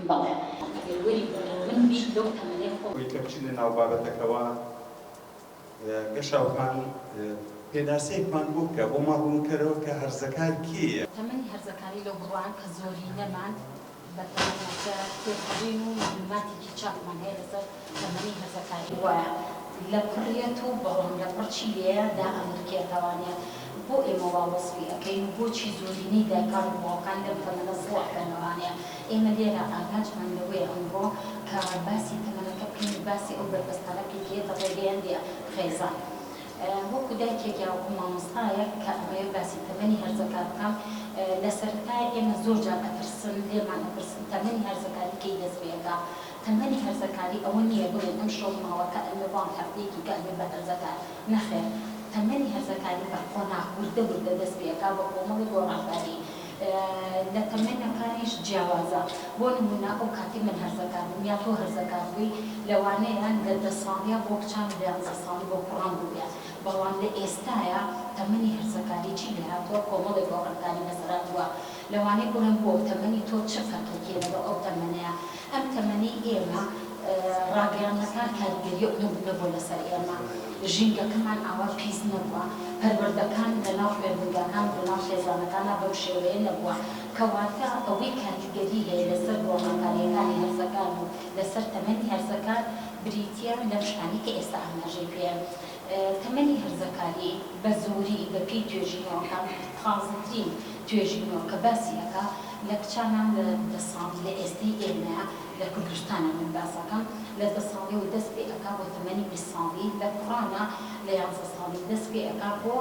بەڵێ وەری من بیش لەو تەمەنێ خۆی کە بچینە ناو بابەتەکەەوە گەشاوخان پێناسەیەکمان بوو بکە بۆ ماڕوونکەرەوە کە هەرزەکار کێیە؟ تەمەنی هەرزەکاری لەو بڕوان کە زۆری نەمان بەتەمەنەکە تێبڕین و معلوماتێکی چاپمان هەیە لەسەر تەمەنی هەرزەکاری وایە لە کوڕیەت و بەڵام لە پڕچی لێیە دائەمرکێتەوانێت بۆ ئێمە واوەسفی ئەەکەین و بۆچی زۆرینەی دایکان و باوکان لەم تەمەنە زڵەکەنەوانەیە ئێمە لێرە ئاگاجمان لەوەیە ئەمڕۆ کە باسی تەمەنەکە بکەین باسی ئەو بەربەستانە بکەیتە ڕێگەیاندیە خێزان وەکو دایکێکیا وەکو مامۆستایە کە ئەمەیە باسی تەمەنی هەرزەکار بکەم لە سەرەتای ئێمە زۆر جار ئەپرسن لێمان ئەپرسن تەمەنی هەرزەکاری کەی دەست پێەکە تەمەنی هەرزەکاری ئەوە نییە بڵێن ئەم شەو ماوەکە ئەمە بام هەفتەیەکی کە ئەمێ بە هەرزەکار نەخێر تەمەنی هەرزەکاری بە قۆناغ وردە دەست پێەکە بە کۆمەڵی گۆڕانکاری لە تەمەنەکانیش جیاوازە بۆ نمونە ئەو کاتی من هەرزەکار بووم یا تۆ هەرزەکار بووی لەوانەیە لە 10 ساڵیە بۆ کچان لە 11 ساڵی بۆ کوڕان بووە بەڵام لە ئێستاە تەمەنی هەرزەکاری چی لێهاتووە کۆمەڵی گۆڕانکاری بەسەراتووە لەوانەیە بڵێن بۆ تەمەنی تۆ چه فەرقێکیە لەگەڵ ئەو تەمەنەیە ئەم تەمەنی ئێمە ڕاگەیاندنەکان کاریگەری نەبوو لەسەر ئێمە ژینگەکەمان ئاوا پیس نەبووە پەروەردەکان لەناو خوێندنگەکان لەناو خێزانەکانە بەو شێوەیە نەبووە کەواتە ئەوەی کاریگەری هەیە لەسەر گۆڕانکاریەکانی هەرزەکان و لەسەر تەمەنی هەرزەکان بریتیە لەم شتانی کە ئێستا ئاماژەی پێ تەمەنی هەرزەکاری بە زۆری بەپێی توێژینەوەکان تازەترین توێژینەوە کە باسیەکە لە کچانان لە 10 ساڵی لە ئێستەی ئێمە لە کوردستانە من باسەکەم لە 10 ساڵی و دەست پێ ئەکا بۆ تەمەنی 20 ساڵی لە کوڕانە لە 11 ساڵی دەست پێ ئەکا بۆ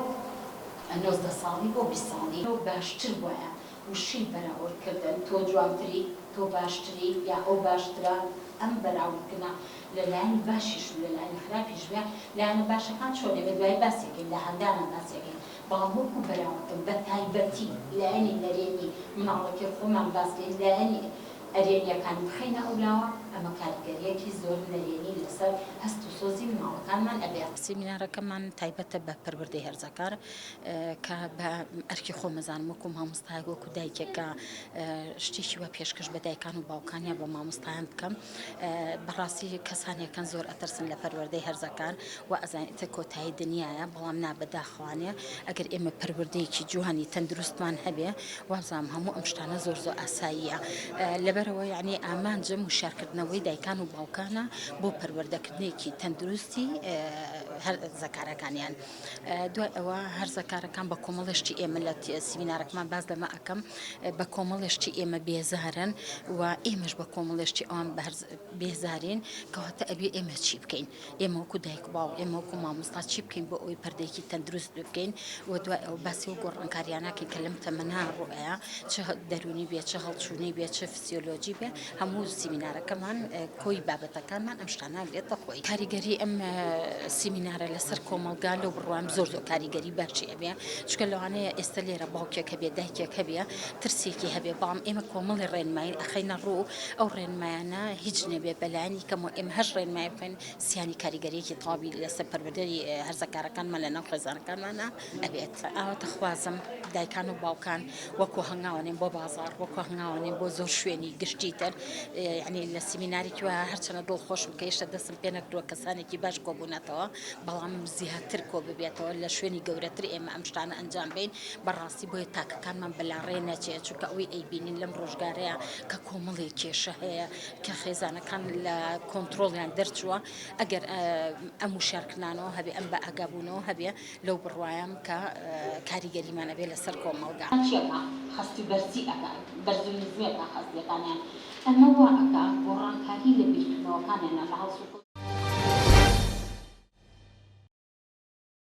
19 ساڵی بۆ 20 ساڵی و باشتر وایە وشی بەراوردکردن تۆ جوانتری تۆ باشتری یا ئەو باشترە ئەم بەراوردکردنە لەلایەن باشیش و لەلایەن خراپیش بێ لایەنە باشەکان چۆنێ بە دوای باسێکین لە هەندانە باسێکین بەڵام وەکو بەراوردکردن بە تایبەتی لایەنی نەرێنی مناڵەکەی خۆمان باسکەین لایەنی ئەرێنیەکان بخەینە ئەولاوە ئەمە کاریگەریەکی زۆر نەرێنی لەسەر هەست و سۆزی مناڵەکانمان ئەبێت. سیمینارەکەمان تایبەتە بە پەروەردەی هەرزەکار کە بە ئەرکی خۆمەزانم وەکو مامۆستای وەکو دایکێکە شتێکی وە پێشکەش بە دایکان و باوکانیان بە مامۆستایان بکەم بەڕاستی کەسانێکان زۆر ئەترسن لە پەروەردەی هەرزەکان و ئەزانێتە کۆتایی دنیاە بەڵام نابەداخوانێ ئەگەر ئێمە پەروەردەیەکی جوانی تەندروستمان هەبێ وازام هەموو ئەم شتانە زۆر ئاساییە لەبەرەوە یعنی ئامانجە وشارکردنەوەی دایکان و باوکانە بۆ پەروەردەکردنێکی تەندروستی هەرزەکارەکانیان دوای ئەوە هەرزەکارەکان بە کۆمەڵشتی ئێمە لە سیمینارەکەمان باز لەمە ئەەکەم بە کۆمەڵشتی ئێمە بێزارن و ئێمەش بە کۆمەڵشتی ئەوان بێزارین کەواتە ئەبێ ئێمە چی بکەین ئێمە وەکو دایک باو ئێمە وەکو مامۆستا چی بکەین بۆ ئەوی پەردەیەکی تەندروست بکەین و دوای ئەو باسی و گۆڕانکاریاناکەین کە لەم تەمەنا ڕۆیە چه دەرونی بێت چه هەڵچوونی بێت چه فسیۆلۆجی بێ هەموو سیمینارەکەمان کۆی بابەتەکانمان ئەم شتانە لێتە خۆی کاریگەری ئەم سیمینارە لەسەر کۆمەلگا لەو بڕوام زۆر کاریگەری بەرچی ئەبێ چکە لەوانەیە ئێستا لێرە باوکێک هەبێ دایکێک هەبێ ترسێکی هەبێ بەڵام ئێمە کۆمەڵی ڕێنمایی ئەخەینە ڕوو ئەو ڕێنمایانە هیچ نەبێ بەلایانی کەم و ئێمە هەر ڕێنمای بکەین سیانی کاریگەریەکی تەواوی لەسەر پەروەردەی هەرزەکارەکانمان لەناو خێزانەکانمانە ئەبێت ئاواتە خوازم دایکان و باوکان وەکو هەنگاوانێن بۆ بازار وەکو هەنگاوانێن بۆ زۆر شوێنی گشتی تر یعنی لە سیمینارێکی وە هەرچەنە دڵخۆشم کە هێشتا دەستم پێ نەکردووە کەسانێکی باش کۆبوونەتەوە بەڵام زیاتر کۆ ببێتەوە لە شوێنی گەورەتر ئێمە ئەم شتانە ئەنجام بین بەڕاستی بۆیە تاکەکانمان بەلاڕێ نەچێت چونکە ئەوەی ئەیبینین لەم ڕۆژگارەیە کە کۆمەڵی کێشە هەیە کە خێزانەکان لە کۆنتترۆڵیان دەرچووە ئەگەر ئەم وشارکردانەوە هەبێ ئەم بە ئاگابوونەوە هەبێ لەو بڕوایم کە کاریگەریمانە بێ لەسەر کۆمەڵگا خستی بەرزی ئەکات بەرزی نزمێتە خەستیەکانیان ئەمە وا ئەکات گۆڕانکاری لە بیرکردنەوەکانیانە لە هەڵسوکەوت